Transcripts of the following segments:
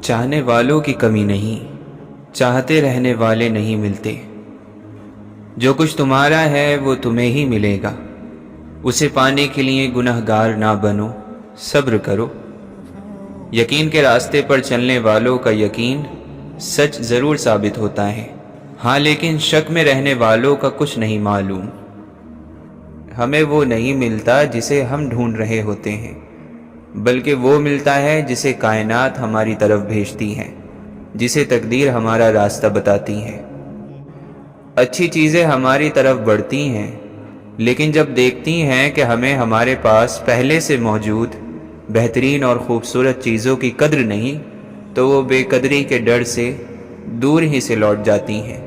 چاہنے والوں کی کمی نہیں، چاہتے رہنے والے نہیں ملتے۔ جو کچھ تمہارا ہے وہ تمہیں ہی ملے گا، اسے پانے کے لیے گنہگار نہ بنو، صبر کرو۔ یقین کے راستے پر چلنے والوں کا یقین سچ ضرور ثابت ہوتا ہے، ہاں لیکن شک میں رہنے والوں کا کچھ نہیں معلوم۔ ہمیں وہ نہیں ملتا جسے ہم ڈھونڈ رہے ہوتے ہیں، بلکہ وہ ملتا ہے جسے کائنات ہماری طرف بھیجتی ہے، جسے تقدیر ہمارا راستہ بتاتی ہے۔ اچھی چیزیں ہماری طرف بڑھتی ہیں، لیکن جب دیکھتی ہیں کہ ہمیں ہمارے پاس پہلے سے موجود بہترین اور خوبصورت چیزوں کی قدر نہیں، تو وہ بے قدری کے ڈر سے دور ہی سے لوٹ جاتی ہیں۔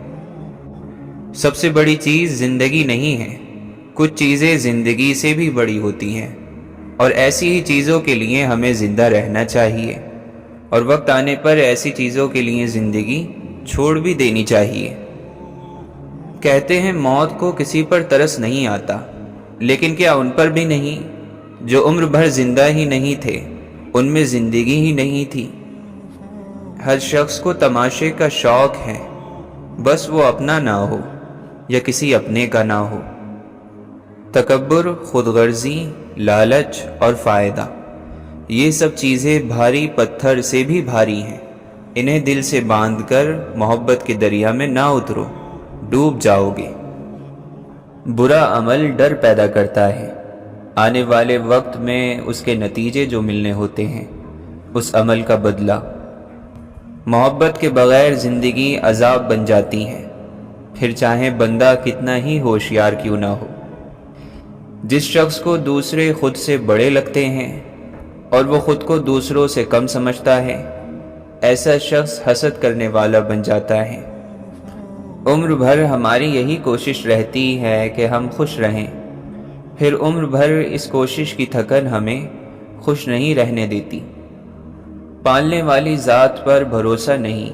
سب سے بڑی چیز زندگی نہیں ہے، کچھ چیزیں زندگی سے بھی بڑی ہوتی ہیں، اور ایسی ہی چیزوں کے لیے ہمیں زندہ رہنا چاہیے، اور وقت آنے پر ایسی چیزوں کے لیے زندگی چھوڑ بھی دینی چاہیے۔ کہتے ہیں موت کو کسی پر ترس نہیں آتا، لیکن کیا ان پر بھی نہیں جو عمر بھر زندہ ہی نہیں تھے، ان میں زندگی ہی نہیں تھی؟ ہر شخص کو تماشے کا شوق ہے، بس وہ اپنا نہ ہو یا کسی اپنے کا نہ ہو۔ تکبر، خود غرضی، لالچ اور فائدہ، یہ سب چیزیں بھاری پتھر سے بھی بھاری ہیں۔ انہیں دل سے باندھ کر محبت کے دریا میں نہ اترو، ڈوب جاؤ گے۔ برا عمل ڈر پیدا کرتا ہے، آنے والے وقت میں اس کے نتیجے جو ملنے ہوتے ہیں، اس عمل کا بدلہ۔ محبت کے بغیر زندگی عذاب بن جاتی ہے، پھر چاہے بندہ کتنا ہی ہوشیار کیوں نہ ہو۔ جس شخص کو دوسرے خود سے بڑے لگتے ہیں اور وہ خود کو دوسروں سے کم سمجھتا ہے، ایسا شخص حسد کرنے والا بن جاتا ہے۔ عمر بھر ہماری یہی کوشش رہتی ہے کہ ہم خوش رہیں، پھر عمر بھر اس کوشش کی تھکن ہمیں خوش نہیں رہنے دیتی۔ پالنے والی ذات پر بھروسہ نہیں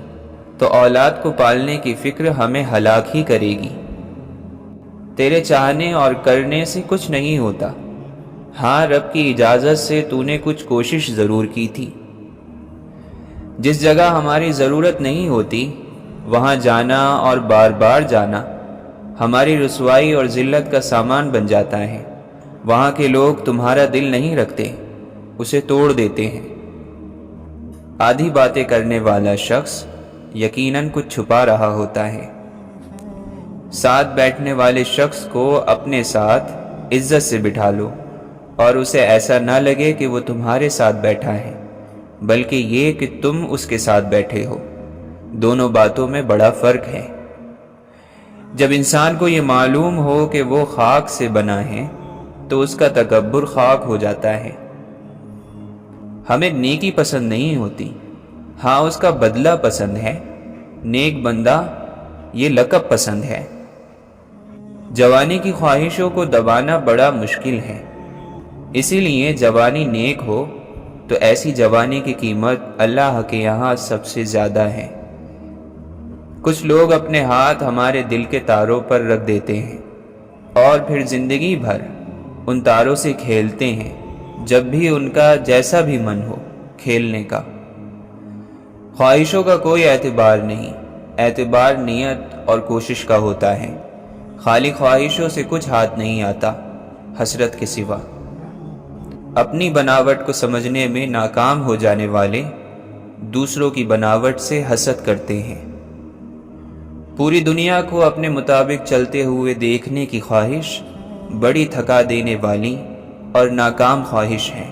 تو اولاد کو پالنے کی فکر ہمیں ہلاک ہی کرے گی۔ تیرے چاہنے اور کرنے سے کچھ نہیں ہوتا، ہاں رب کی اجازت سے تو نے کچھ کوشش ضرور کی تھی۔ جس جگہ ہماری ضرورت نہیں ہوتی، وہاں جانا اور بار بار جانا ہماری رسوائی اور ذلت کا سامان بن جاتا ہے۔ وہاں کے لوگ تمہارا دل نہیں رکھتے، اسے توڑ دیتے ہیں۔ آدھی باتیں کرنے والا شخص یقیناً کچھ چھپا رہا ہوتا ہے۔ ساتھ بیٹھنے والے شخص کو اپنے ساتھ عزت سے بٹھا لو، اور اسے ایسا نہ لگے کہ وہ تمہارے ساتھ بیٹھا ہے، بلکہ یہ کہ تم اس کے ساتھ بیٹھے ہو۔ دونوں باتوں میں بڑا فرق ہے۔ جب انسان کو یہ معلوم ہو کہ وہ خاک سے بنا ہے، تو اس کا تکبر خاک ہو جاتا ہے۔ ہمیں نیکی پسند نہیں ہوتی، ہاں اس کا بدلہ پسند ہے۔ نیک بندہ، یہ لقب پسند ہے۔ جوانی کی خواہشوں کو دبانا بڑا مشکل ہے، اسی لیے جوانی نیک ہو تو ایسی جوانی کی قیمت اللہ کے یہاں سب سے زیادہ ہے۔ کچھ لوگ اپنے ہاتھ ہمارے دل کے تاروں پر رکھ دیتے ہیں اور پھر زندگی بھر ان تاروں سے کھیلتے ہیں، جب بھی ان کا جیسا بھی من ہو کھیلنے کا۔ خواہشوں کا کوئی اعتبار نہیں، اعتبار نیت اور کوشش کا ہوتا ہے۔ خالی خواہشوں سے کچھ ہاتھ نہیں آتا، حسرت کے سوا۔ اپنی بناوٹ کو سمجھنے میں ناکام ہو جانے والے دوسروں کی بناوٹ سے حسد کرتے ہیں۔ پوری دنیا کو اپنے مطابق چلتے ہوئے دیکھنے کی خواہش بڑی تھکا دینے والی اور ناکام خواہش ہے۔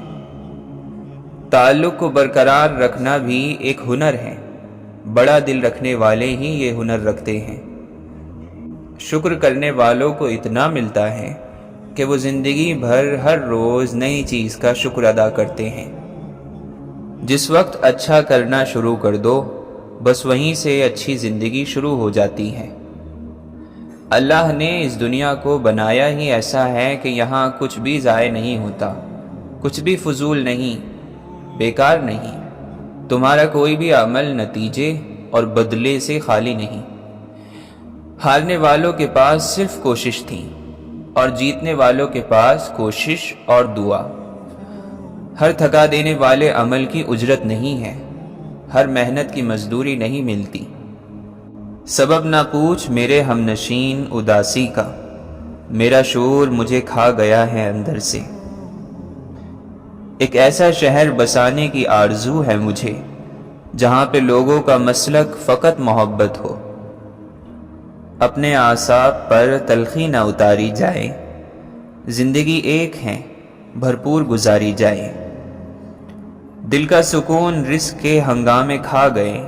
تعلق کو برقرار رکھنا بھی ایک ہنر ہے، بڑا دل رکھنے والے ہی یہ ہنر رکھتے ہیں۔ شکر کرنے والوں کو اتنا ملتا ہے کہ وہ زندگی بھر ہر روز نئی چیز کا شکر ادا کرتے ہیں۔ جس وقت اچھا کرنا شروع کر دو، بس وہیں سے اچھی زندگی شروع ہو جاتی ہے۔ اللہ نے اس دنیا کو بنایا ہی ایسا ہے کہ یہاں کچھ بھی ضائع نہیں ہوتا، کچھ بھی فضول نہیں، بیکار نہیں۔ تمہارا کوئی بھی عمل نتیجے اور بدلے سے خالی نہیں۔ ہارنے والوں کے پاس صرف کوشش تھی، اور جیتنے والوں کے پاس کوشش اور دعا۔ ہر تھکا دینے والے عمل کی اجرت نہیں ہے، ہر محنت کی مزدوری نہیں ملتی۔ سبب نہ پوچھ میرے ہم نشین اداسی کا، میرا شعور مجھے کھا گیا ہے اندر سے۔ ایک ایسا شہر بسانے کی آرزو ہے مجھے جہاں پہ لوگوں کا مسلک فقط محبت ہو، اپنے اعصاب پر تلخی نہ اتاری جائے، زندگی ایک ہے بھرپور گزاری جائے۔ دل کا سکون رزق کے ہنگامے کھا گئے،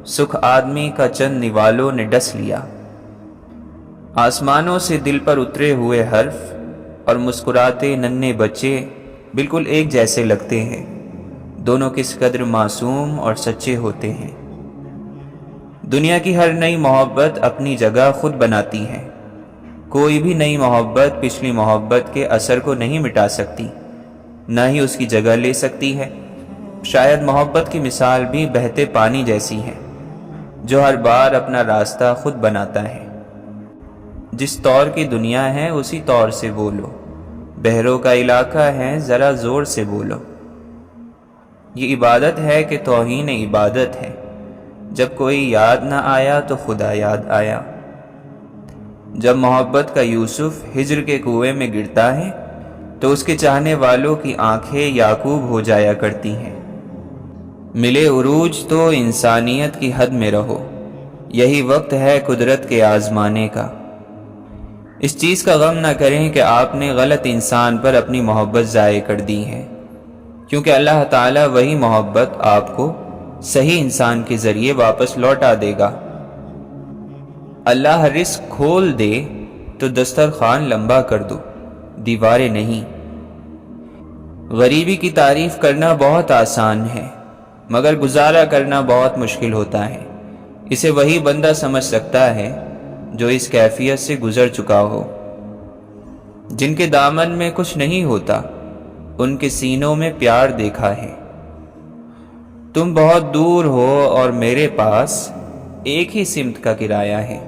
سکھ آدمی کا چند نوالوں نے ڈس لیا۔ آسمانوں سے دل پر اترے ہوئے حرف اور مسکراتے ننھے بچے بالکل ایک جیسے لگتے ہیں، دونوں کس قدر معصوم اور سچے ہوتے ہیں۔ دنیا کی ہر نئی محبت اپنی جگہ خود بناتی ہے، کوئی بھی نئی محبت پچھلی محبت کے اثر کو نہیں مٹا سکتی، نہ ہی اس کی جگہ لے سکتی ہے۔ شاید محبت کی مثال بھی بہتے پانی جیسی ہے جو ہر بار اپنا راستہ خود بناتا ہے۔ جس طور کی دنیا ہے اسی طور سے بولو، بحروں کا علاقہ ہے ذرا زور سے بولو۔ یہ عبادت ہے کہ توہین عبادت ہے، جب کوئی یاد نہ آیا تو خدا یاد آیا۔ جب محبت کا یوسف ہجر کے کنویں میں گرتا ہے تو اس کے چاہنے والوں کی آنکھیں یعقوب ہو جایا کرتی ہیں۔ ملے عروج تو انسانیت کی حد میں رہو، یہی وقت ہے قدرت کے آزمانے کا۔ اس چیز کا غم نہ کریں کہ آپ نے غلط انسان پر اپنی محبت ضائع کر دی ہے، کیونکہ اللہ تعالیٰ وہی محبت آپ کو صحیح انسان کے ذریعے واپس لوٹا دے گا۔ اللہ رزق کھول دے تو دسترخوان لمبا کر دو، دیواریں نہیں۔ غریبی کی تعریف کرنا بہت آسان ہے، مگر گزارا کرنا بہت مشکل ہوتا ہے۔ اسے وہی بندہ سمجھ سکتا ہے جو اس کیفیت سے گزر چکا ہو۔ جن کے دامن میں کچھ نہیں ہوتا ان کے سینوں میں پیار دیکھا ہے۔ تم بہت دور ہو اور میرے پاس ایک ہی سمت کا کرایہ ہے۔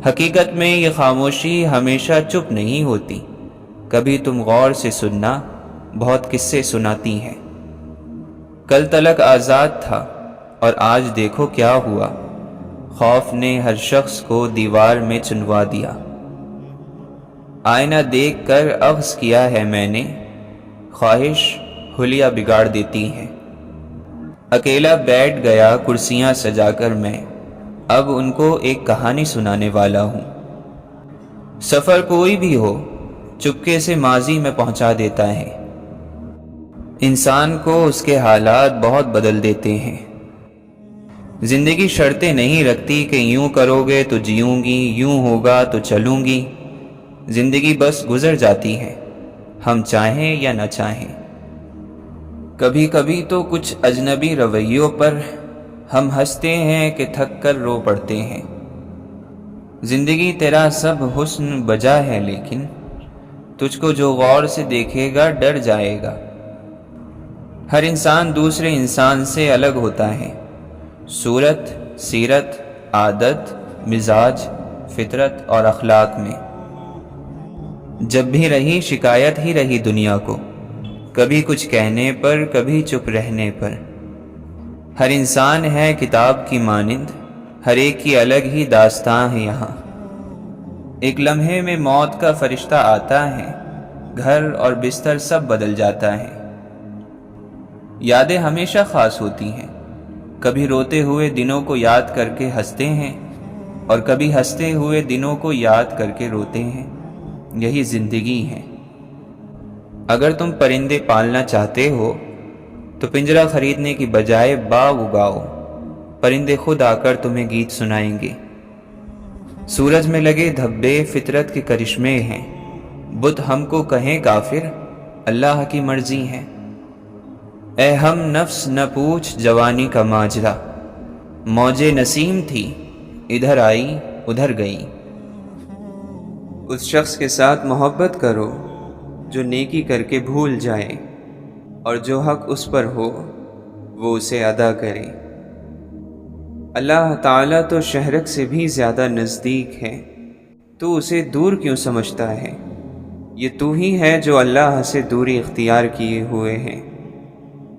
حقیقت میں یہ خاموشی ہمیشہ چپ نہیں ہوتی، کبھی تم غور سے سننا، بہت قصے سناتی ہیں۔ کل تلک آزاد تھا اور آج دیکھو کیا ہوا، خوف نے ہر شخص کو دیوار میں چنوا دیا۔ آئینہ دیکھ کر اخذ کیا ہے میں نے، خواہش حلیہ بگاڑ دیتی ہے۔ اکیلا بیٹھ گیا کرسیاں سجا کر میں، اب ان کو ایک کہانی سنانے والا ہوں۔ سفر کوئی بھی ہو چپکے سے ماضی میں پہنچا دیتا ہے، انسان کو اس کے حالات بہت بدل دیتے ہیں۔ زندگی شرطیں نہیں رکھتی کہ یوں کرو گے تو جیوں گی، یوں ہوگا تو چلوں گی۔ زندگی بس گزر جاتی ہے، ہم چاہیں یا نہ چاہیں۔ کبھی کبھی تو کچھ اجنبی رویوں پر ہم ہنستے ہیں کہ تھک کر رو پڑتے ہیں۔ زندگی تیرا سب حسن بجا ہے لیکن تجھ کو جو غور سے دیکھے گا ڈر جائے گا۔ ہر انسان دوسرے انسان سے الگ ہوتا ہے، صورت، سیرت، عادت، مزاج، فطرت اور اخلاق میں۔ جب بھی رہی شکایت ہی رہی دنیا کو، کبھی کچھ کہنے پر، کبھی چپ رہنے پر۔ ہر انسان ہے کتاب کی مانند، ہر ایک کی الگ ہی داستان ہے یہاں۔ ایک لمحے میں موت کا فرشتہ آتا ہے، گھر اور بستر سب بدل جاتا ہے۔ یادیں ہمیشہ خاص ہوتی ہیں، کبھی روتے ہوئے دنوں کو یاد کر کے ہنستے ہیں اور کبھی ہنستے ہوئے دنوں کو یاد کر کے روتے ہیں۔ یہی زندگی ہے۔ اگر تم پرندے پالنا چاہتے ہو تو پنجرہ خریدنے کی بجائے باغ اگاؤ، پرندے خود آ کر تمہیں گیت سنائیں گے۔ سورج میں لگے دھبے فطرت کے کرشمے ہیں، بت ہم کو کہیں کافر، اللہ کی مرضی ہے۔ اے ہم نفس نہ پوچھ جوانی کا ماجرا، موجے نسیم تھی ادھر آئی ادھر گئی۔ اس شخص کے ساتھ محبت کرو جو نیکی کر کے بھول جائے، اور جو حق اس پر ہو وہ اسے ادا کرے۔ اللہ تعالیٰ تو شہرک سے بھی زیادہ نزدیک ہے، تو اسے دور کیوں سمجھتا ہے؟ یہ تو ہی ہے جو اللہ سے دوری اختیار کیے ہوئے ہیں۔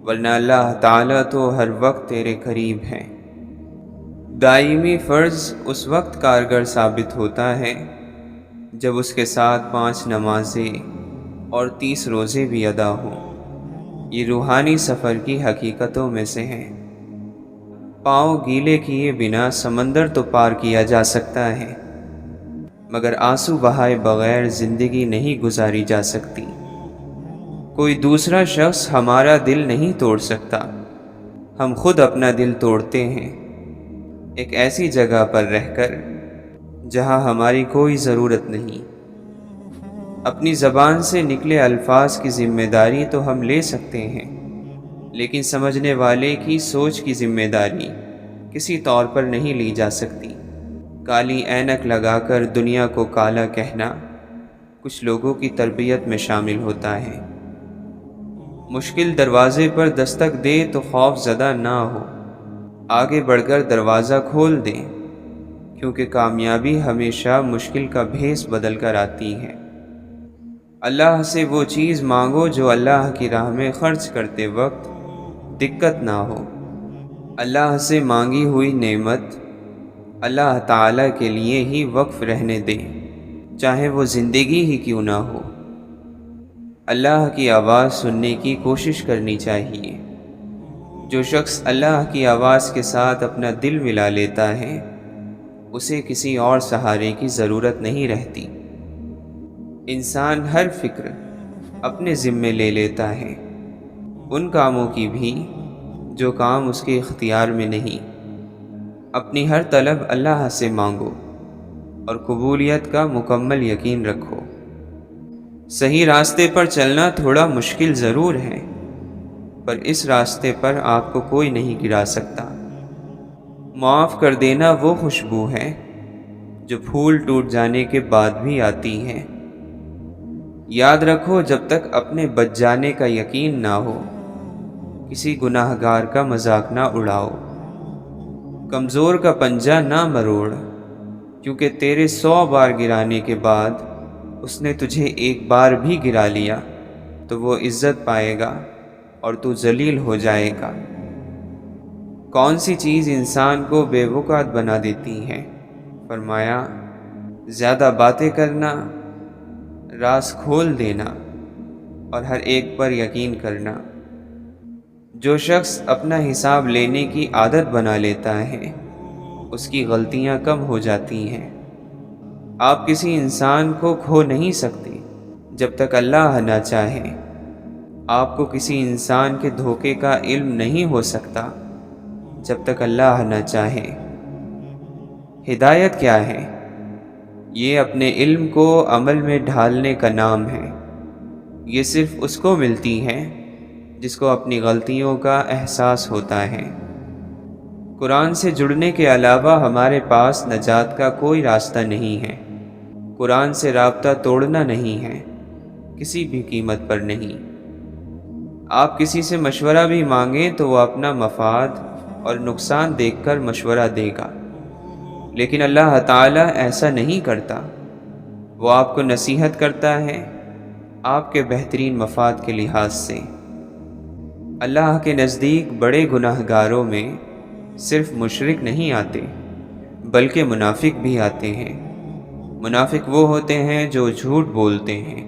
ورنہ اللہ تعالیٰ تو ہر وقت تیرے قریب ہے۔ دائمی فرض اس وقت کارگر ثابت ہوتا ہے جب اس کے ساتھ 5 نمازیں اور 30 روزے بھی ادا ہوں۔ یہ روحانی سفر کی حقیقتوں میں سے ہیں۔ پاؤں گیلے کیے بنا سمندر تو پار کیا جا سکتا ہے، مگر آنسو بہائے بغیر زندگی نہیں گزاری جا سکتی۔ کوئی دوسرا شخص ہمارا دل نہیں توڑ سکتا، ہم خود اپنا دل توڑتے ہیں، ایک ایسی جگہ پر رہ کر جہاں ہماری کوئی ضرورت نہیں۔ اپنی زبان سے نکلے الفاظ کی ذمہ داری تو ہم لے سکتے ہیں، لیکن سمجھنے والے کی سوچ کی ذمہ داری کسی طور پر نہیں لی جا سکتی۔ کالی اینک لگا کر دنیا کو کالا کہنا کچھ لوگوں کی تربیت میں شامل ہوتا ہے۔ مشکل دروازے پر دستک دے تو خوف زدہ نہ ہو، آگے بڑھ کر دروازہ کھول دیں، کیونکہ کامیابی ہمیشہ مشکل کا بھیس بدل کر آتی ہے۔ اللہ سے وہ چیز مانگو جو اللہ کی راہ میں خرچ کرتے وقت دقت نہ ہو۔ اللہ سے مانگی ہوئی نعمت اللہ تعالیٰ کے لیے ہی وقف رہنے دیں، چاہے وہ زندگی ہی کیوں نہ ہو۔ اللہ کی آواز سننے کی کوشش کرنی چاہیے۔ جو شخص اللہ کی آواز کے ساتھ اپنا دل ملا لیتا ہے، اسے کسی اور سہارے کی ضرورت نہیں رہتی۔ انسان ہر فکر اپنے ذمے لے لیتا ہے، ان کاموں کی بھی جو کام اس کے اختیار میں نہیں۔ اپنی ہر طلب اللہ سے مانگو اور قبولیت کا مکمل یقین رکھو۔ صحیح راستے پر چلنا تھوڑا مشکل ضرور ہے، پر اس راستے پر آپ کو کوئی نہیں گرا سکتا۔ معاف کر دینا وہ خوشبو ہے جو پھول ٹوٹ جانے کے بعد بھی آتی ہے۔ یاد رکھو، جب تک اپنے بچ جانے کا یقین نہ ہو، کسی گناہ گار کا مذاق نہ اڑاؤ۔ کمزور کا پنجہ نہ مروڑ، کیونکہ تیرے 100 بار گرانے کے بعد اس نے تجھے ایک بار بھی گرا لیا تو وہ عزت پائے گا اور تو ذلیل ہو جائے گا۔ کون سی چیز انسان کو بے وقعت بنا دیتی ہے؟ فرمایا، زیادہ باتیں کرنا، راز کھول دینا اور ہر ایک پر یقین کرنا۔ جو شخص اپنا حساب لینے کی عادت بنا لیتا ہے، اس کی غلطیاں کم ہو جاتی ہیں۔ آپ کسی انسان کو کھو نہیں سکتے جب تک اللہ نہ چاہے۔ آپ کو کسی انسان کے دھوکے کا علم نہیں ہو سکتا جب تک اللہ نہ چاہے۔ ہدایت کیا ہے؟ یہ اپنے علم کو عمل میں ڈھالنے کا نام ہے۔ یہ صرف اس کو ملتی ہے جس کو اپنی غلطیوں کا احساس ہوتا ہے۔ قرآن سے جڑنے کے علاوہ ہمارے پاس نجات کا کوئی راستہ نہیں ہے۔ قرآن سے رابطہ توڑنا نہیں ہے، کسی بھی قیمت پر نہیں۔ آپ کسی سے مشورہ بھی مانگیں تو وہ اپنا مفاد اور نقصان دیکھ کر مشورہ دے گا، لیکن اللہ تعالیٰ ایسا نہیں کرتا۔ وہ آپ کو نصیحت کرتا ہے آپ کے بہترین مفاد کے لحاظ سے۔ اللہ کے نزدیک بڑے گناہ گاروں میں صرف مشرک نہیں آتے، بلکہ منافق بھی آتے ہیں۔ منافق وہ ہوتے ہیں جو جھوٹ بولتے ہیں،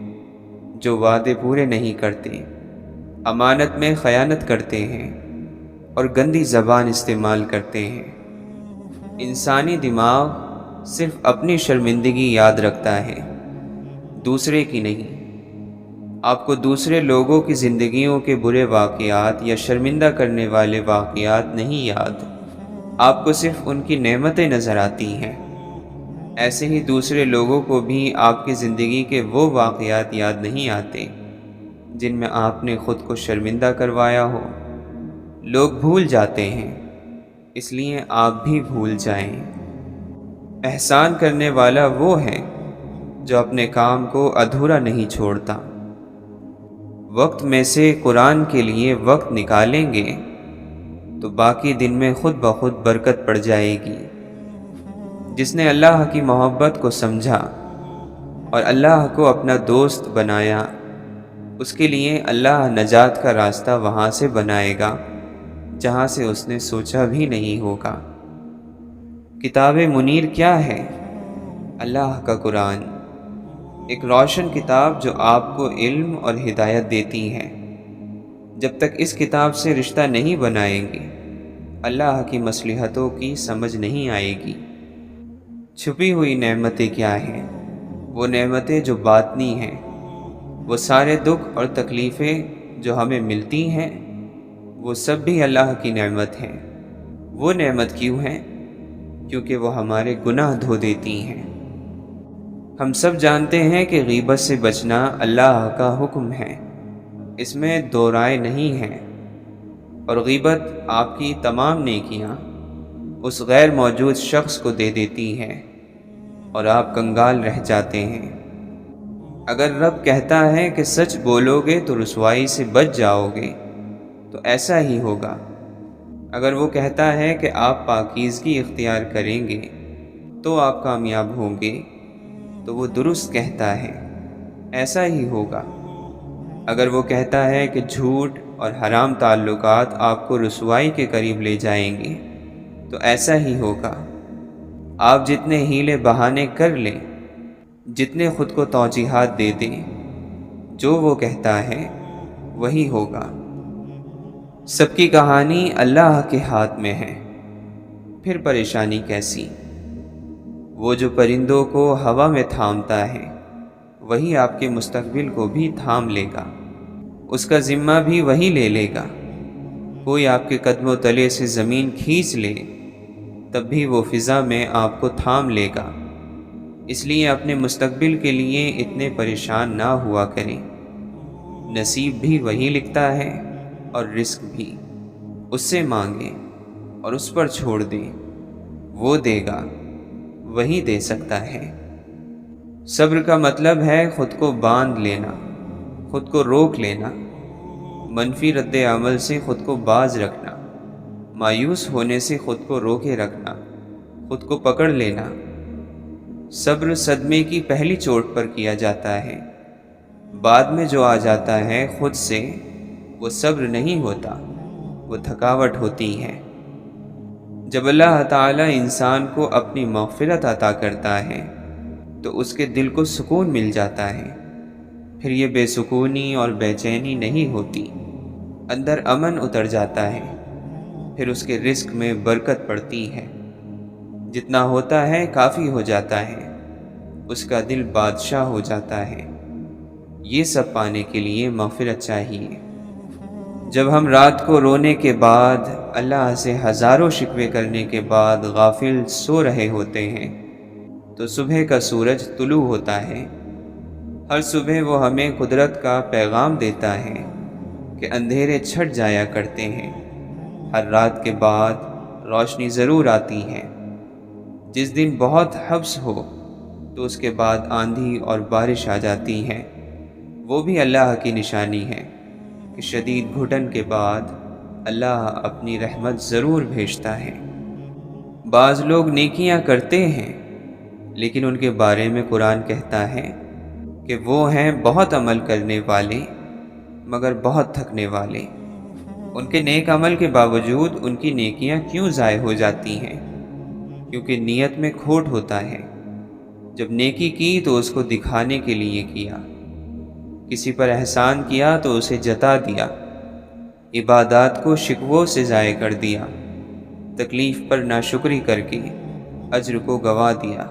جو وعدے پورے نہیں کرتے، امانت میں خیانت کرتے ہیں اور گندی زبان استعمال کرتے ہیں۔ انسانی دماغ صرف اپنی شرمندگی یاد رکھتا ہے، دوسرے کی نہیں۔ آپ کو دوسرے لوگوں کی زندگیوں کے برے واقعات یا شرمندہ کرنے والے واقعات نہیں یاد، آپ کو صرف ان کی نعمتیں نظر آتی ہیں۔ ایسے ہی دوسرے لوگوں کو بھی آپ کی زندگی کے وہ واقعات یاد نہیں آتے جن میں آپ نے خود کو شرمندہ کروایا ہو۔ لوگ بھول جاتے ہیں، اس لیے آپ بھی بھول جائیں۔ احسان کرنے والا وہ ہے جو اپنے کام کو ادھورا نہیں چھوڑتا۔ وقت میں سے قرآن کے لیے وقت نکالیں گے تو باقی دن میں خود بخود برکت پڑ جائے گی۔ جس نے اللہ کی محبت کو سمجھا اور اللہ کو اپنا دوست بنایا، اس کے لیے اللہ نجات کا راستہ وہاں سے بنائے گا جہاں سے اس نے سوچا بھی نہیں ہوگا۔ کتاب منیر کیا ہے؟ اللہ کا قرآن، ایک روشن کتاب جو آپ کو علم اور ہدایت دیتی ہے۔ جب تک اس کتاب سے رشتہ نہیں بنائیں گے، اللہ کی مصلحتوں کی سمجھ نہیں آئے گی۔ چھپی ہوئی نعمتیں کیا ہیں؟ وہ نعمتیں جو باطنی ہیں، وہ سارے دکھ اور تکلیفیں جو ہمیں ملتی ہیں، وہ سب بھی اللہ کی نعمت ہیں۔ وہ نعمت کیوں ہیں؟ کیونکہ وہ ہمارے گناہ دھو دیتی ہیں۔ ہم سب جانتے ہیں کہ غیبت سے بچنا اللہ کا حکم ہے، اس میں دو رائے نہیں ہے، اور غیبت آپ کی تمام نیکیاں اس غیر موجود شخص کو دے دیتی ہیں اور آپ کنگال رہ جاتے ہیں۔ اگر رب کہتا ہے کہ سچ بولو گے تو رسوائی سے بچ جاؤ گے، تو ایسا ہی ہوگا۔ اگر وہ کہتا ہے کہ آپ پاکیزگی اختیار کریں گے تو آپ کامیاب ہوں گے، تو وہ درست کہتا ہے، ایسا ہی ہوگا۔ اگر وہ کہتا ہے کہ جھوٹ اور حرام تعلقات آپ کو رسوائی کے قریب لے جائیں گے، تو ایسا ہی ہوگا۔ آپ جتنے ہیلے بہانے کر لیں، جتنے خود کو توجیحات دے دیں، جو وہ کہتا ہے وہی ہوگا۔ سب کی کہانی اللہ کے ہاتھ میں ہے، پھر پریشانی کیسی؟ وہ جو پرندوں کو ہوا میں تھامتا ہے، وہی آپ کے مستقبل کو بھی تھام لے گا، اس کا ذمہ بھی وہی لے لے گا۔ کوئی آپ کے قدموں تلے سے زمین کھینچ لے، تب بھی وہ فضا میں آپ کو تھام لے گا۔ اس لیے اپنے مستقبل کے لیے اتنے پریشان نہ ہوا کریں۔ نصیب بھی وہی لکھتا ہے اور رزق بھی۔ اس سے مانگیں اور اس پر چھوڑ دیں، وہ دے گا، وہی دے سکتا ہے۔ صبر کا مطلب ہے خود کو باندھ لینا، خود کو روک لینا، منفی رد عمل سے خود کو باز رکھنا، مایوس ہونے سے خود کو روکے رکھنا، خود کو پکڑ لینا۔ صبر صدمے کی پہلی چوٹ پر کیا جاتا ہے، بعد میں جو آ جاتا ہے خود سے، وہ صبر نہیں ہوتا، وہ تھکاوٹ ہوتی ہے۔ جب اللہ تعالی انسان کو اپنی مغفرت عطا کرتا ہے تو اس کے دل کو سکون مل جاتا ہے، پھر یہ بے سکونی اور بے چینی نہیں ہوتی، اندر امن اتر جاتا ہے، پھر اس کے رزق میں برکت پڑتی ہے، جتنا ہوتا ہے کافی ہو جاتا ہے، اس کا دل بادشاہ ہو جاتا ہے۔ یہ سب پانے کے لیے مغفرت چاہیے۔ جب ہم رات کو رونے کے بعد، اللہ سے ہزاروں شکوے کرنے کے بعد غافل سو رہے ہوتے ہیں، تو صبح کا سورج طلوع ہوتا ہے۔ ہر صبح وہ ہمیں قدرت کا پیغام دیتا ہے کہ اندھیرے چھٹ جایا کرتے ہیں، ہر رات کے بعد روشنی ضرور آتی ہے۔ جس دن بہت حبس ہو تو اس کے بعد آندھی اور بارش آ جاتی ہے، وہ بھی اللہ کی نشانی ہے کہ شدید گھٹن کے بعد اللہ اپنی رحمت ضرور بھیجتا ہے۔ بعض لوگ نیکیاں کرتے ہیں، لیکن ان کے بارے میں قرآن کہتا ہے کہ وہ ہیں بہت عمل کرنے والے مگر بہت تھکنے والے۔ ان کے نیک عمل کے باوجود ان کی نیکیاں کیوں ضائع ہو جاتی ہیں؟ کیونکہ نیت میں کھوٹ ہوتا ہے۔ جب نیکی کی تو اس کو دکھانے کے لیے کیا، کسی پر احسان کیا تو اسے جتا دیا، عبادات کو شکووں سے ضائع کر دیا، تکلیف پر ناشکری کر کے اجر کو گوا دیا۔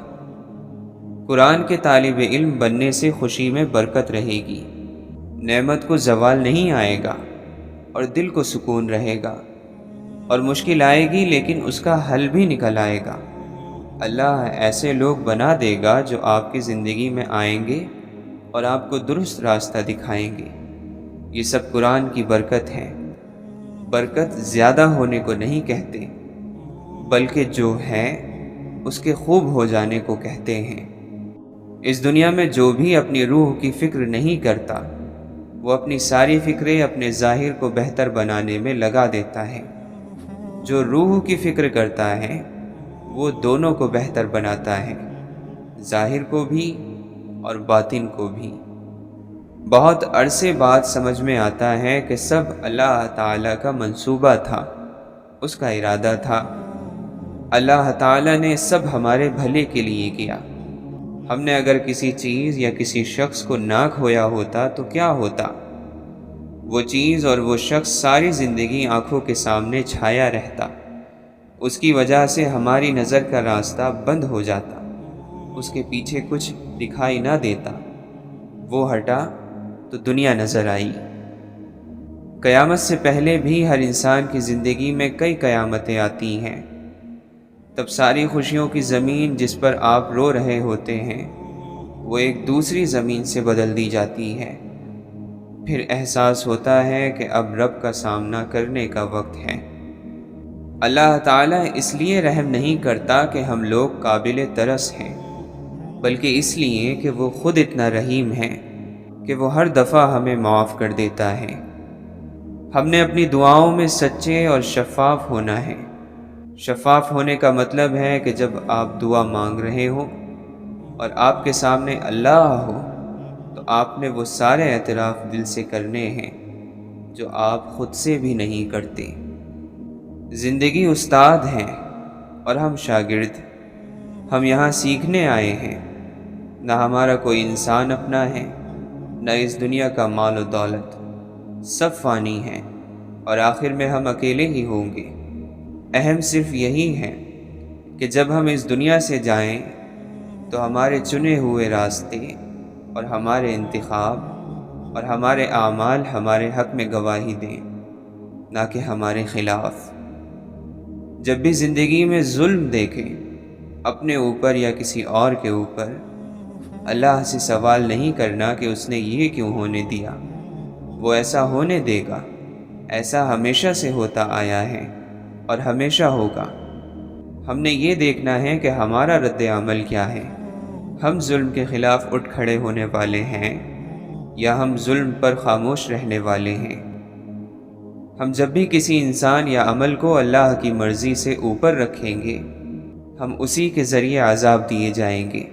قرآن کے طالب علم بننے سے خوشی میں برکت رہے گی، نعمت کو زوال نہیں آئے گا اور دل کو سکون رہے گا، اور مشکل آئے گی لیکن اس کا حل بھی نکل آئے گا۔ اللہ ایسے لوگ بنا دے گا جو آپ کی زندگی میں آئیں گے اور آپ کو درست راستہ دکھائیں گے۔ یہ سب قرآن کی برکت ہے۔ برکت زیادہ ہونے کو نہیں کہتے، بلکہ جو ہے اس کے خوب ہو جانے کو کہتے ہیں۔ اس دنیا میں جو بھی اپنی روح کی فکر نہیں کرتا، وہ اپنی ساری فکریں اپنے ظاہر کو بہتر بنانے میں لگا دیتا ہے۔ جو روح کی فکر کرتا ہے وہ دونوں کو بہتر بناتا ہے، ظاہر کو بھی اور باطن کو بھی۔ بہت عرصے بعد سمجھ میں آتا ہے کہ سب اللہ تعالیٰ کا منصوبہ تھا، اس کا ارادہ تھا۔ اللہ تعالیٰ نے سب ہمارے بھلے کے لیے کیا۔ ہم نے اگر کسی چیز یا کسی شخص کو نہ کھویا ہوتا تو کیا ہوتا؟ وہ چیز اور وہ شخص ساری زندگی آنکھوں کے سامنے چھایا رہتا، اس کی وجہ سے ہماری نظر کا راستہ بند ہو جاتا، اس کے پیچھے کچھ دکھائی نہ دیتا۔ وہ ہٹا تو دنیا نظر آئی۔ قیامت سے پہلے بھی ہر انسان کی زندگی میں کئی قیامتیں آتی ہیں۔ تب ساری خوشیوں کی زمین جس پر آپ رو رہے ہوتے ہیں وہ ایک دوسری زمین سے بدل دی جاتی ہے۔ پھر احساس ہوتا ہے کہ اب رب کا سامنا کرنے کا وقت ہے۔ اللہ تعالیٰ اس لیے رحم نہیں کرتا کہ ہم لوگ قابل ترس ہیں، بلکہ اس لیے کہ وہ خود اتنا رحیم ہے کہ وہ ہر دفعہ ہمیں معاف کر دیتا ہے۔ ہم نے اپنی دعاؤں میں سچے اور شفاف ہونا ہے۔ شفاف ہونے کا مطلب ہے کہ جب آپ دعا مانگ رہے ہو اور آپ کے سامنے اللہ ہو تو آپ نے وہ سارے اعتراف دل سے کرنے ہیں جو آپ خود سے بھی نہیں کرتے۔ زندگی استاد ہیں اور ہم شاگرد۔ ہم یہاں سیکھنے آئے ہیں۔ نہ ہمارا کوئی انسان اپنا ہے، نہ اس دنیا کا مال و دولت، سب فانی ہیں اور آخر میں ہم اکیلے ہی ہوں گے۔ اہم صرف یہی ہے کہ جب ہم اس دنیا سے جائیں تو ہمارے چنے ہوئے راستے اور ہمارے انتخاب اور ہمارے اعمال ہمارے حق میں گواہی دیں، نہ کہ ہمارے خلاف۔ جب بھی زندگی میں ظلم دیکھیں، اپنے اوپر یا کسی اور کے اوپر، اللہ سے سوال نہیں کرنا کہ اس نے یہ کیوں ہونے دیا، وہ ایسا ہونے دے گا۔ ایسا ہمیشہ سے ہوتا آیا ہے اور ہمیشہ ہوگا۔ ہم نے یہ دیکھنا ہے کہ ہمارا رد عمل کیا ہے۔ ہم ظلم کے خلاف اٹھ کھڑے ہونے والے ہیں یا ہم ظلم پر خاموش رہنے والے ہیں۔ ہم جب بھی کسی انسان یا عمل کو اللہ کی مرضی سے اوپر رکھیں گے، ہم اسی کے ذریعے عذاب دیے جائیں گے۔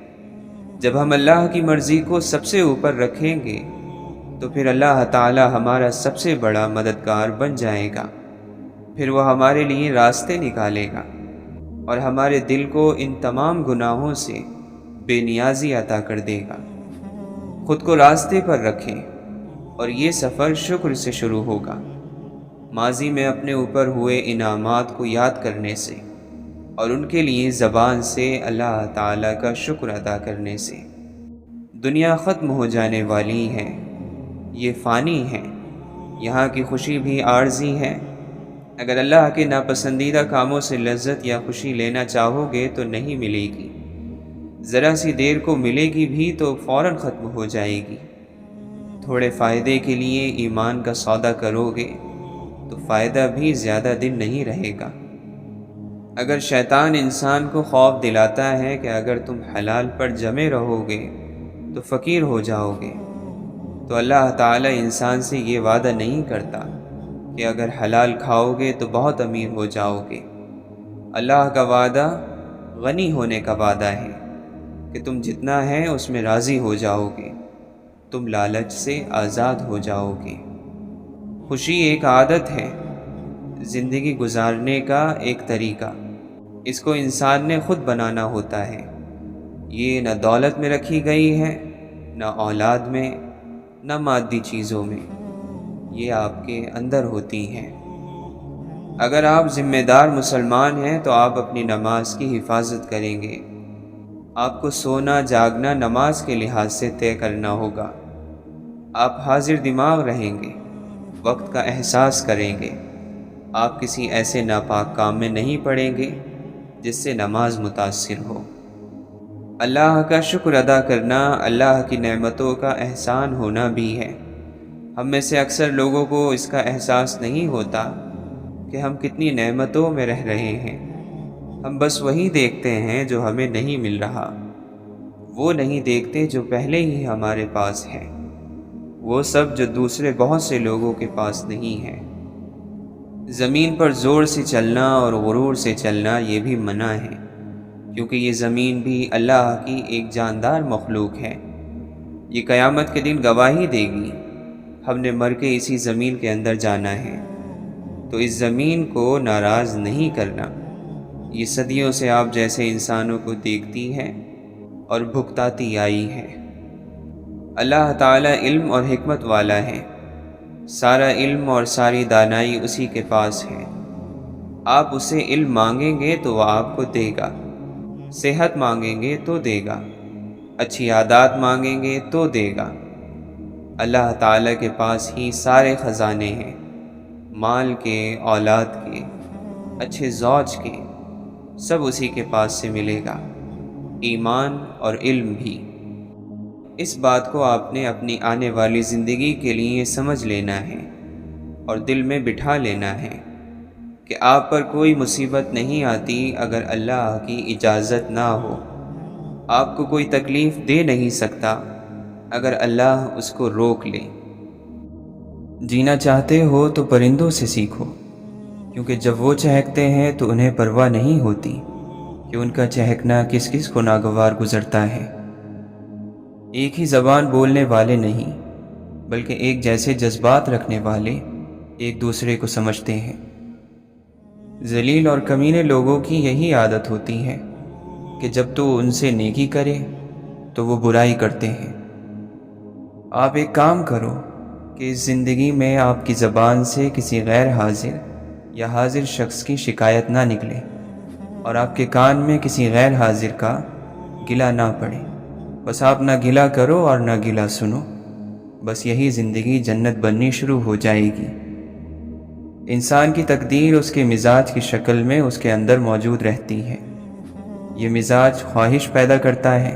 جب ہم اللہ کی مرضی کو سب سے اوپر رکھیں گے تو پھر اللہ تعالی ہمارا سب سے بڑا مددگار بن جائے گا۔ پھر وہ ہمارے لیے راستے نکالے گا اور ہمارے دل کو ان تمام گناہوں سے بے نیازی عطا کر دے گا۔ خود کو راستے پر رکھیں اور یہ سفر شکر سے شروع ہوگا، ماضی میں اپنے اوپر ہوئے انعامات کو یاد کرنے سے اور ان کے لیے زبان سے اللہ تعالیٰ کا شکر ادا کرنے سے۔ دنیا ختم ہو جانے والی ہے، یہ فانی ہے، یہاں کی خوشی بھی عارضی ہے۔ اگر اللہ کے ناپسندیدہ کاموں سے لذت یا خوشی لینا چاہو گے تو نہیں ملے گی، ذرا سی دیر کو ملے گی بھی تو فوراً ختم ہو جائے گی۔ تھوڑے فائدے کے لیے ایمان کا سودا کرو گے تو فائدہ بھی زیادہ دن نہیں رہے گا۔ اگر شیطان انسان کو خوف دلاتا ہے کہ اگر تم حلال پر جمے رہو گے تو فقیر ہو جاؤ گے، تو اللہ تعالیٰ انسان سے یہ وعدہ نہیں کرتا کہ اگر حلال کھاؤ گے تو بہت امیر ہو جاؤ گے۔ اللہ کا وعدہ غنی ہونے کا وعدہ ہے کہ تم جتنا ہے اس میں راضی ہو جاؤ گے، تم لالچ سے آزاد ہو جاؤ گے۔ خوشی ایک عادت ہے، زندگی گزارنے کا ایک طریقہ۔ اس کو انسان نے خود بنانا ہوتا ہے۔ یہ نہ دولت میں رکھی گئی ہے، نہ اولاد میں، نہ مادی چیزوں میں، یہ آپ کے اندر ہوتی ہیں۔ اگر آپ ذمہ دار مسلمان ہیں تو آپ اپنی نماز کی حفاظت کریں گے۔ آپ کو سونا جاگنا نماز کے لحاظ سے طے کرنا ہوگا۔ آپ حاضر دماغ رہیں گے، وقت کا احساس کریں گے۔ آپ کسی ایسے ناپاک کام میں نہیں پڑیں گے جس سے نماز متاثر ہو۔ اللہ کا شکر ادا کرنا اللہ کی نعمتوں کا احسان ہونا بھی ہے۔ ہم میں سے اکثر لوگوں کو اس کا احساس نہیں ہوتا کہ ہم کتنی نعمتوں میں رہ رہے ہیں۔ ہم بس وہی دیکھتے ہیں جو ہمیں نہیں مل رہا، وہ نہیں دیکھتے جو پہلے ہی ہمارے پاس ہے، وہ سب جو دوسرے بہت سے لوگوں کے پاس نہیں ہے۔ زمین پر زور سے چلنا اور غرور سے چلنا یہ بھی منع ہے، کیونکہ یہ زمین بھی اللہ کی ایک جاندار مخلوق ہے۔ یہ قیامت کے دن گواہی دے گی، ہم نے مر کے اسی زمین کے اندر جانا ہے، تو اس زمین کو ناراض نہیں کرنا۔ یہ صدیوں سے آپ جیسے انسانوں کو دیکھتی ہے اور بھگتاتی آئی ہے۔ اللہ تعالیٰ علم اور حکمت والا ہے، سارا علم اور ساری دانائی اسی کے پاس ہے۔ آپ اسے علم مانگیں گے تو وہ آپ کو دے گا، صحت مانگیں گے تو دے گا، اچھی عادات مانگیں گے تو دے گا۔ اللہ تعالیٰ کے پاس ہی سارے خزانے ہیں، مال کے، اولاد کے، اچھے زوج کے، سب اسی کے پاس سے ملے گا، ایمان اور علم بھی۔ اس بات کو آپ نے اپنی آنے والی زندگی کے لیے سمجھ لینا ہے اور دل میں بٹھا لینا ہے کہ آپ پر کوئی مصیبت نہیں آتی اگر اللہ کی اجازت نہ ہو۔ آپ کو کوئی تکلیف دے نہیں سکتا اگر اللہ اس کو روک لے۔ جینا چاہتے ہو تو پرندوں سے سیکھو، کیونکہ جب وہ چہکتے ہیں تو انہیں پرواہ نہیں ہوتی کہ ان کا چہکنا کس کس کو ناگوار گزرتا ہے۔ ایک ہی زبان بولنے والے نہیں، بلکہ ایک جیسے جذبات رکھنے والے ایک دوسرے کو سمجھتے ہیں۔ ذلیل اور کمینے لوگوں کی یہی عادت ہوتی ہے کہ جب تو ان سے نیکی کرے تو وہ برائی کرتے ہیں۔ آپ ایک کام کرو کہ اس زندگی میں آپ کی زبان سے کسی غیر حاضر یا حاضر شخص کی شکایت نہ نکلے، اور آپ کے کان میں کسی غیر حاضر کا گلہ نہ پڑے۔ بس آپ نہ گلہ کرو اور نہ گلہ سنو، بس یہی زندگی جنت بننی شروع ہو جائے گی۔ انسان کی تقدیر اس کے مزاج کی شکل میں اس کے اندر موجود رہتی ہے۔ یہ مزاج خواہش پیدا کرتا ہے،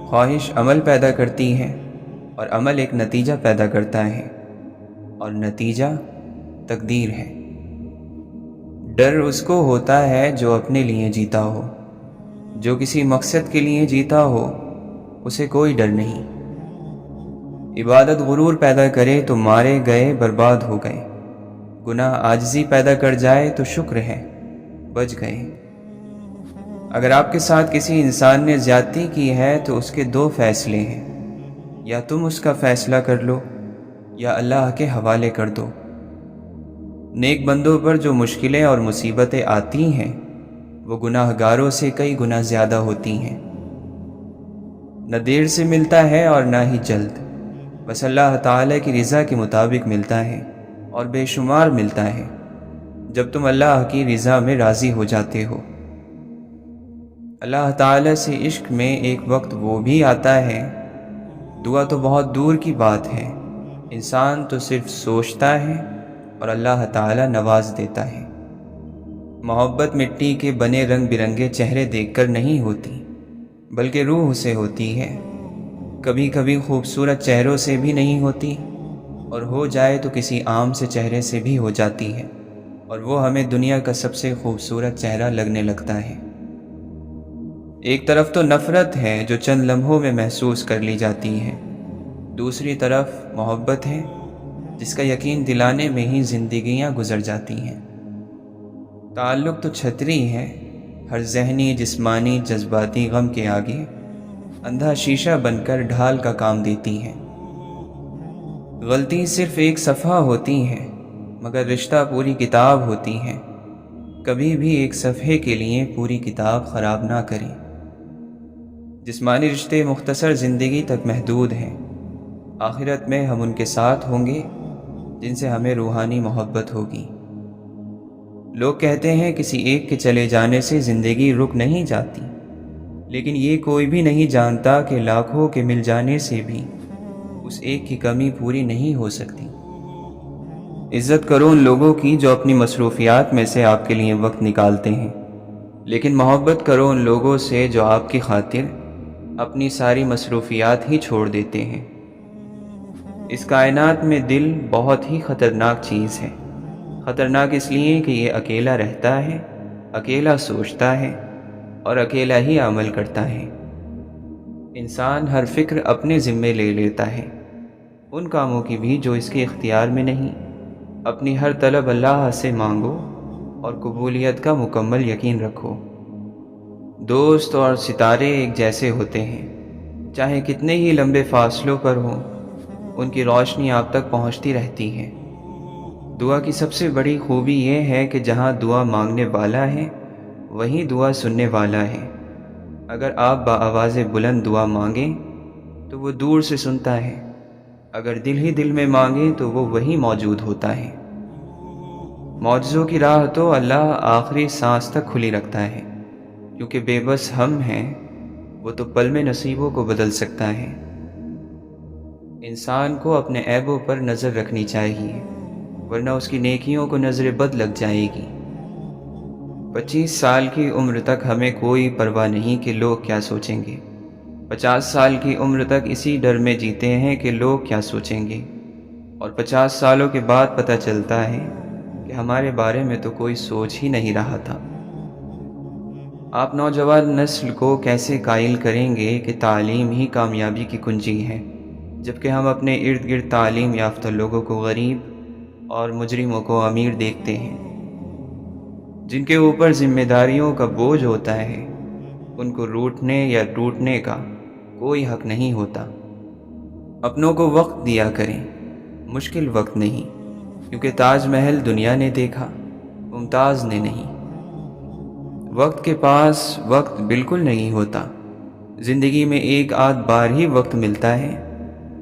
خواہش عمل پیدا کرتی ہے، اور عمل ایک نتیجہ پیدا کرتا ہے، اور نتیجہ تقدیر ہے۔ ڈر اس کو ہوتا ہے جو اپنے لیے جیتا ہو، جو کسی مقصد کے لیے جیتا ہو اسے کوئی ڈر نہیں۔ عبادت غرور پیدا کرے تو مارے گئے برباد ہو گئے، گناہ عاجزی پیدا کر جائے تو شکر ہے بچ گئے۔ اگر آپ کے ساتھ کسی انسان نے زیادتی کی ہے تو اس کے دو فیصلے ہیں، یا تم اس کا فیصلہ کر لو یا اللہ کے حوالے کر دو۔ نیک بندوں پر جو مشکلیں اور مصیبتیں آتی ہیں وہ گناہ گاروں سے کئی گنا زیادہ ہوتی ہیں۔ نہ دیر سے ملتا ہے اور نہ ہی جلد، بس اللہ تعالیٰ کی رضا کے مطابق ملتا ہے، اور بے شمار ملتا ہے جب تم اللہ کی رضا میں راضی ہو جاتے ہو۔ اللہ تعالیٰ سے عشق میں ایک وقت وہ بھی آتا ہے، دعا تو بہت دور کی بات ہے، انسان تو صرف سوچتا ہے اور اللہ تعالیٰ نواز دیتا ہے۔ محبت مٹی کے بنے رنگ برنگے چہرے دیکھ کر نہیں ہوتی، بلکہ روح سے ہوتی ہے۔ کبھی کبھی خوبصورت چہروں سے بھی نہیں ہوتی، اور ہو جائے تو کسی عام سے چہرے سے بھی ہو جاتی ہے، اور وہ ہمیں دنیا کا سب سے خوبصورت چہرہ لگنے لگتا ہے۔ ایک طرف تو نفرت ہے جو چند لمحوں میں محسوس کر لی جاتی ہے، دوسری طرف محبت ہے جس کا یقین دلانے میں ہی زندگیاں گزر جاتی ہیں۔ تعلق تو چھتری ہے، ہر ذہنی، جسمانی، جذباتی غم کے آگے اندھا شیشہ بن کر ڈھال کا کام دیتی ہے۔ غلطی صرف ایک صفحہ ہوتی ہے، مگر رشتہ پوری کتاب ہوتی ہے۔ کبھی بھی ایک صفحے کے لیے پوری کتاب خراب نہ کریں۔ جسمانی رشتے مختصر زندگی تک محدود ہیں، آخرت میں ہم ان کے ساتھ ہوں گے جن سے ہمیں روحانی محبت ہوگی۔ لوگ کہتے ہیں کسی ایک کے چلے جانے سے زندگی رک نہیں جاتی، لیکن یہ کوئی بھی نہیں جانتا کہ لاکھوں کے مل جانے سے بھی اس ایک کی کمی پوری نہیں ہو سکتی۔ عزت کرو ان لوگوں کی جو اپنی مصروفیات میں سے آپ کے لیے وقت نکالتے ہیں، لیکن محبت کرو ان لوگوں سے جو آپ کی خاطر اپنی ساری مصروفیات ہی چھوڑ دیتے ہیں۔ اس کائنات میں دل بہت ہی خطرناک چیز ہے۔ خطرناک اس لیے کہ یہ اکیلا رہتا ہے، اکیلا سوچتا ہے اور اکیلا ہی عمل کرتا ہے۔ انسان ہر فکر اپنے ذمے لے لیتا ہے، ان کاموں کی بھی جو اس کے اختیار میں نہیں۔ اپنی ہر طلب اللہ سے مانگو اور قبولیت کا مکمل یقین رکھو۔ دوست اور ستارے ایک جیسے ہوتے ہیں، چاہے کتنے ہی لمبے فاصلوں پر ہوں، ان کی روشنی آپ تک پہنچتی رہتی ہے۔ دعا کی سب سے بڑی خوبی یہ ہے کہ جہاں دعا مانگنے والا ہے وہیں دعا سننے والا ہے۔ اگر آپ بآواز بلند دعا مانگیں تو وہ دور سے سنتا ہے، اگر دل ہی دل میں مانگیں تو وہ وہیں موجود ہوتا ہے۔ معجزوں کی راہ تو اللہ آخری سانس تک کھلی رکھتا ہے، کیونکہ بے بس ہم ہیں، وہ تو پل میں نصیبوں کو بدل سکتا ہے۔ انسان کو اپنے عیبوں پر نظر رکھنی چاہیے، ورنہ اس کی نیکیوں کو نظر بد لگ جائے گی۔ 25 سال کی عمر تک ہمیں کوئی پرواہ نہیں کہ لوگ کیا سوچیں گے۔ 50 سال کی عمر تک اسی ڈر میں جیتے ہیں کہ لوگ کیا سوچیں گے، اور 50 سالوں کے بعد پتہ چلتا ہے کہ ہمارے بارے میں تو کوئی سوچ ہی نہیں رہا تھا۔ آپ نوجوان نسل کو کیسے قائل کریں گے کہ تعلیم ہی کامیابی کی کنجی ہے، جبکہ ہم اپنے ارد گرد تعلیم یافتہ لوگوں کو غریب اور مجرموں کو امیر دیکھتے ہیں۔ جن کے اوپر ذمہ داریوں کا بوجھ ہوتا ہے، ان کو روٹنے یا ٹوٹنے کا کوئی حق نہیں ہوتا۔ اپنوں کو وقت دیا کریں، مشکل وقت نہیں، کیونکہ تاج محل دنیا نے دیکھا، ممتاز نے نہیں۔ وقت کے پاس وقت بالکل نہیں ہوتا۔ زندگی میں ایک آدھ بار ہی وقت ملتا ہے۔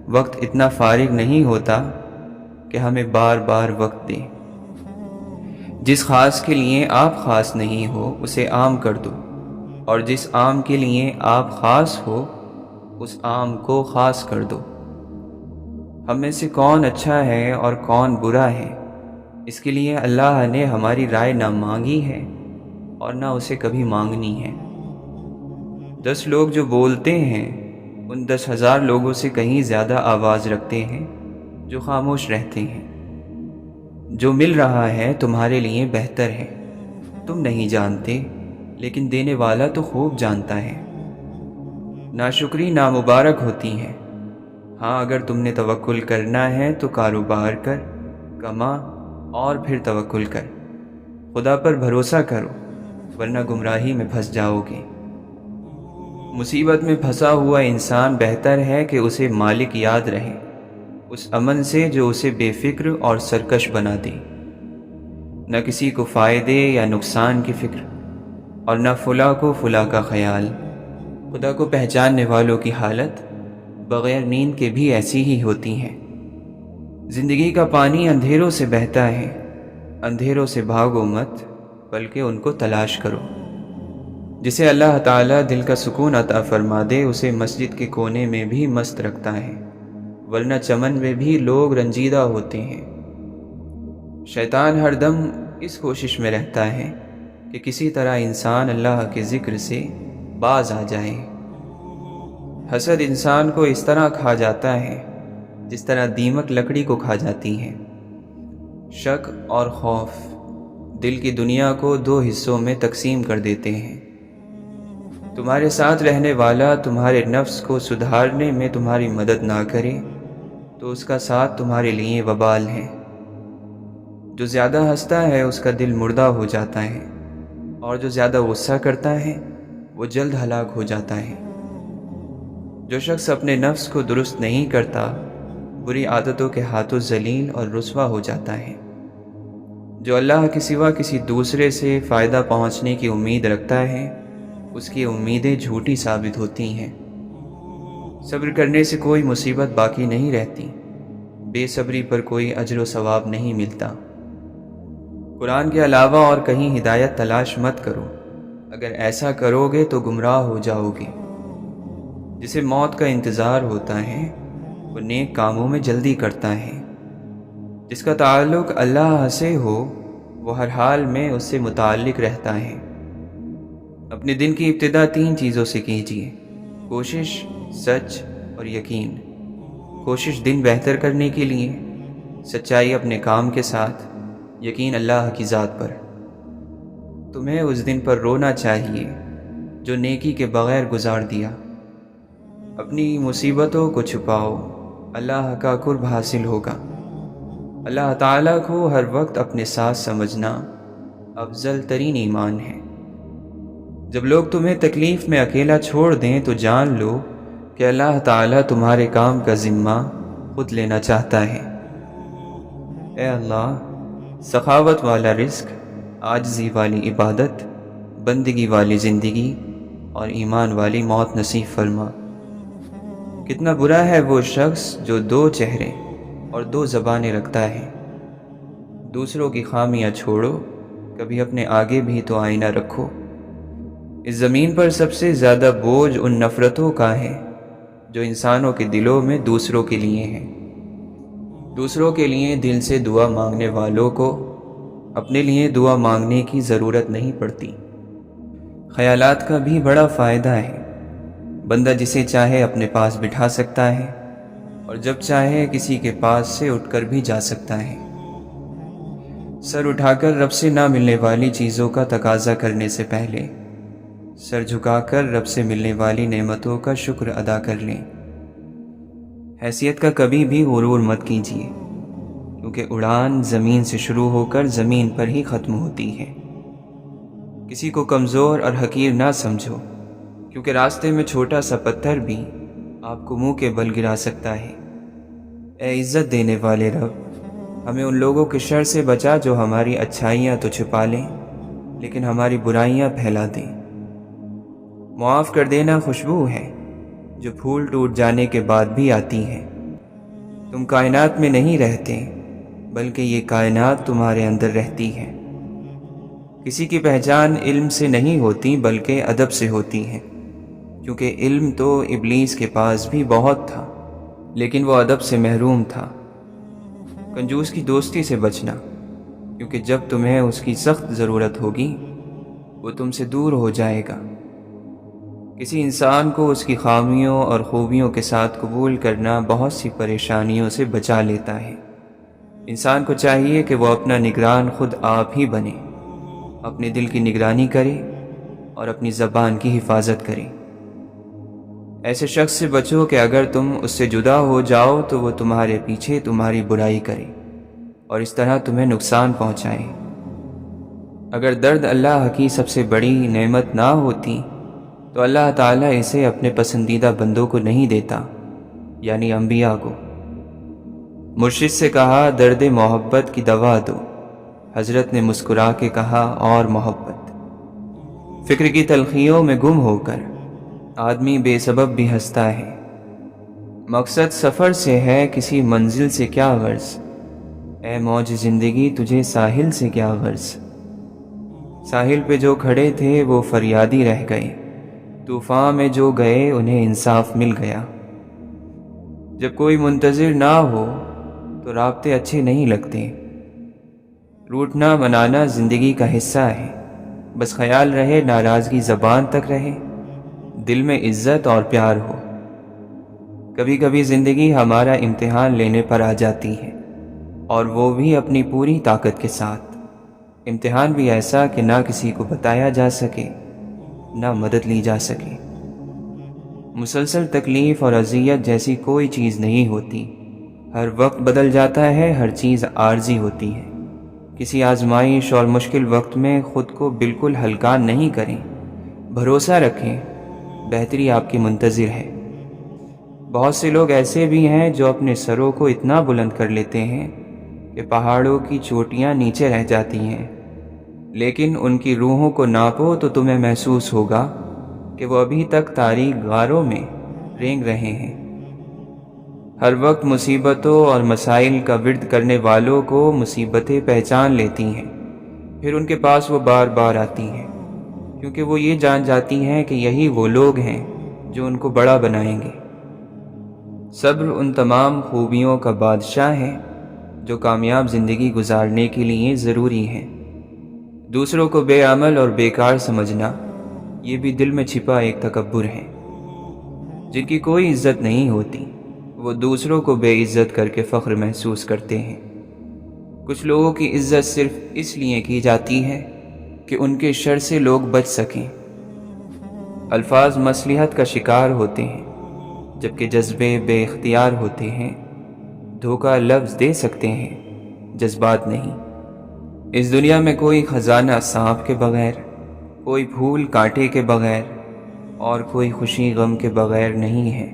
وقت اتنا فارغ نہیں ہوتا کہ ہمیں بار بار وقت دے۔ جس خاص کے لیے آپ خاص نہیں ہو اسے عام کر دو، اور جس عام کے لیے آپ خاص ہو اس عام کو خاص کر دو۔ ہم میں سے کون اچھا ہے اور کون برا ہے، اس کے لیے اللہ نے ہماری رائے نہ مانگی ہے اور نہ اسے کبھی مانگنی ہے۔ 10 لوگ جو بولتے ہیں ان 10,000 لوگوں سے کہیں زیادہ آواز رکھتے ہیں جو خاموش رہتے ہیں۔ جو مل رہا ہے تمہارے لیے بہتر ہے، تم نہیں جانتے، لیکن دینے والا تو خوب جانتا ہے۔ ناشکری نامبارک ہوتی ہے۔ ہاں، اگر تم نے توکل کرنا ہے تو کاروبار کر، کما اور پھر توکل کر۔ خدا پر بھروسہ کرو، ورنہ گمراہی میں پھنس جاؤ گے۔ مصیبت میں پھنسا ہوا انسان بہتر ہے کہ اسے مالک یاد رہے، اس امن سے جو اسے بے فکر اور سرکش بنا دے۔ نہ کسی کو فائدے یا نقصان کی فکر، اور نہ فلاں کو فلاں کا خیال۔ خدا کو پہچاننے والوں کی حالت بغیر نیند کے بھی ایسی ہی ہوتی ہے۔ زندگی کا پانی اندھیروں سے بہتا ہے، اندھیروں سے بھاگو مت، بلکہ ان کو تلاش کرو۔ جسے اللہ تعالیٰ دل کا سکون عطا فرما دے اسے مسجد کے کونے میں بھی مست رکھتا ہے، ورنہ چمن میں بھی لوگ رنجیدہ ہوتے ہیں۔ شیطان ہر دم اس کوشش میں رہتا ہے کہ کسی طرح انسان اللہ کے ذکر سے باز آ جائے۔ حسد انسان کو اس طرح کھا جاتا ہے جس طرح دیمک لکڑی کو کھا جاتی ہے۔ شک اور خوف دل کی دنیا کو 2 حصوں میں تقسیم کر دیتے ہیں۔ تمہارے ساتھ رہنے والا تمہارے نفس کو سدھارنے میں تمہاری مدد نہ کرے تو اس کا ساتھ تمہارے لیے وبال ہے۔ جو زیادہ ہنستا ہے اس کا دل مردہ ہو جاتا ہے، اور جو زیادہ غصہ کرتا ہے وہ جلد ہلاک ہو جاتا ہے۔ جو شخص اپنے نفس کو درست نہیں کرتا بری عادتوں کے ہاتھوں ذلیل اور رسوا ہو جاتا ہے۔ جو اللہ کے سوا کسی دوسرے سے فائدہ پہنچنے کی امید رکھتا ہے اس کی امیدیں جھوٹی ثابت ہوتی ہیں۔ صبر کرنے سے کوئی مصیبت باقی نہیں رہتی، بے صبری پر کوئی اجر و ثواب نہیں ملتا۔ قرآن کے علاوہ اور کہیں ہدایت تلاش مت کرو، اگر ایسا کرو گے تو گمراہ ہو جاؤ گے۔ جسے موت کا انتظار ہوتا ہے وہ نیک کاموں میں جلدی کرتا ہے۔ جس کا تعلق اللہ سے ہو وہ ہر حال میں اس سے متعلق رہتا ہے۔ اپنے دن کی ابتدا 3 چیزوں سے کیجیے: کوشش، سچ اور یقین۔ کوشش دن بہتر کرنے کے لیے، سچائی اپنے کام کے ساتھ، یقین اللہ کی ذات پر۔ تمہیں اس دن پر رونا چاہیے جو نیکی کے بغیر گزار دیا۔ اپنی مصیبتوں کو چھپاؤ، اللہ کا قرب حاصل ہوگا۔ اللہ تعالیٰ کو ہر وقت اپنے ساتھ سمجھنا افضل ترین ایمان ہے۔ جب لوگ تمہیں تکلیف میں اکیلا چھوڑ دیں تو جان لو کہ اللہ تعالیٰ تمہارے کام کا ذمہ خود لینا چاہتا ہے۔ اے اللہ، سخاوت والا رزق، عاجزی والی عبادت، بندگی والی زندگی اور ایمان والی موت نصیب فرما۔ کتنا برا ہے وہ شخص جو 2 چہرے اور 2 زبانیں رکھتا ہے۔ دوسروں کی خامیاں چھوڑو، کبھی اپنے آگے بھی تو آئینہ رکھو۔ اس زمین پر سب سے زیادہ بوجھ ان نفرتوں کا ہے جو انسانوں کے دلوں میں دوسروں کے لیے ہیں۔ دوسروں کے لیے دل سے دعا مانگنے والوں کو اپنے لیے دعا مانگنے کی ضرورت نہیں پڑتی۔ خیالات کا بھی بڑا فائدہ ہے۔ بندہ جسے چاہے اپنے پاس بٹھا سکتا ہے اور جب چاہے کسی کے پاس سے اٹھ کر بھی جا سکتا ہے۔ سر اٹھا کر رب سے نہ ملنے والی چیزوں کا تقاضا کرنے سے پہلے سر جھکا کر رب سے ملنے والی نعمتوں کا شکر ادا کر لیں۔ حیثیت کا کبھی بھی غرور مت کیجیے، کیونکہ اڑان زمین سے شروع ہو کر زمین پر ہی ختم ہوتی ہے۔ کسی کو کمزور اور حقیر نہ سمجھو، کیونکہ راستے میں چھوٹا سا پتھر بھی آپ کو منہ کے بل گرا سکتا ہے۔ اے عزت دینے والے رب، ہمیں ان لوگوں کے شر سے بچا جو ہماری اچھائیاں تو چھپا لیں لیکن ہماری برائیاں پھیلا دیں۔ معاف کر دینا خوشبو ہے جو پھول ٹوٹ جانے کے بعد بھی آتی ہے۔ تم کائنات میں نہیں رہتے، بلکہ یہ کائنات تمہارے اندر رہتی ہے۔ کسی کی پہچان علم سے نہیں ہوتی بلکہ ادب سے ہوتی ہے، کیونکہ علم تو ابلیس کے پاس بھی بہت تھا لیکن وہ ادب سے محروم تھا۔ کنجوس کی دوستی سے بچنا، کیونکہ جب تمہیں اس کی سخت ضرورت ہوگی وہ تم سے دور ہو جائے گا۔ کسی انسان کو اس کی خامیوں اور خوبیوں کے ساتھ قبول کرنا بہت سی پریشانیوں سے بچا لیتا ہے۔ انسان کو چاہیے کہ وہ اپنا نگران خود آپ ہی بنے، اپنے دل کی نگرانی کرے اور اپنی زبان کی حفاظت کرے۔ ایسے شخص سے بچو کہ اگر تم اس سے جدا ہو جاؤ تو وہ تمہارے پیچھے تمہاری برائی کرے اور اس طرح تمہیں نقصان پہنچائے۔ اگر درد اللہ کی سب سے بڑی نعمت نہ ہوتی تو اللہ تعالیٰ اسے اپنے پسندیدہ بندوں کو نہیں دیتا، یعنی انبیاء کو۔ مرشد سے کہا درد محبت کی دوا دو، حضرت نے مسکرا کے کہا اور محبت۔ فکر کی تلخیوں میں گم ہو کر آدمی بے سبب بھی ہنستا ہے۔ مقصد سفر سے ہے، کسی منزل سے کیا غرض، اے موج زندگی تجھے ساحل سے کیا غرض۔ ساحل پہ جو کھڑے تھے وہ فریادی رہ گئے، طوفان میں جو گئے انہیں انصاف مل گیا۔ جب کوئی منتظر نہ ہو تو رابطے اچھے نہیں لگتے۔ روٹنا منانا زندگی کا حصہ ہے، بس خیال رہے ناراضگی زبان تک رہے، دل میں عزت اور پیار ہو۔ کبھی کبھی زندگی ہمارا امتحان لینے پر آ جاتی ہے، اور وہ بھی اپنی پوری طاقت کے ساتھ۔ امتحان بھی ایسا کہ نہ کسی کو بتایا جا سکے، نہ مدد لی جا سکے۔ مسلسل تکلیف اور اذیت جیسی کوئی چیز نہیں ہوتی۔ ہر وقت بدل جاتا ہے، ہر چیز عارضی ہوتی ہے۔ کسی آزمائش اور مشکل وقت میں خود کو بالکل ہلکا نہیں کریں، بھروسہ رکھیں، بہتری آپ کی منتظر ہے۔ بہت سے لوگ ایسے بھی ہیں جو اپنے سروں کو اتنا بلند کر لیتے ہیں کہ پہاڑوں کی چوٹیاں نیچے رہ جاتی ہیں، لیکن ان کی روحوں کو ناپو تو تمہیں محسوس ہوگا کہ وہ ابھی تک تاریک غاروں میں رینگ رہے ہیں۔ ہر وقت مصیبتوں اور مسائل کا ورد کرنے والوں کو مصیبتیں پہچان لیتی ہیں، پھر ان کے پاس وہ بار بار آتی ہیں، کیونکہ وہ یہ جان جاتی ہیں کہ یہی وہ لوگ ہیں جو ان کو بڑا بنائیں گے۔ صبر ان تمام خوبیوں کا بادشاہ ہے جو کامیاب زندگی گزارنے کے لیے ضروری ہیں۔ دوسروں کو بے عمل اور بیکار سمجھنا یہ بھی دل میں چھپا ایک تکبر ہے۔ جن کی کوئی عزت نہیں ہوتی وہ دوسروں کو بے عزت کر کے فخر محسوس کرتے ہیں۔ کچھ لوگوں کی عزت صرف اس لیے کی جاتی ہے کہ ان کے شر سے لوگ بچ سکیں۔ الفاظ مصلحت کا شکار ہوتے ہیں، جبکہ جذبے بے اختیار ہوتے ہیں۔ دھوکہ لفظ دے سکتے ہیں، جذبات نہیں۔ اس دنیا میں کوئی خزانہ سانپ کے بغیر، کوئی پھول کانٹے کے بغیر، اور کوئی خوشی غم کے بغیر نہیں ہے۔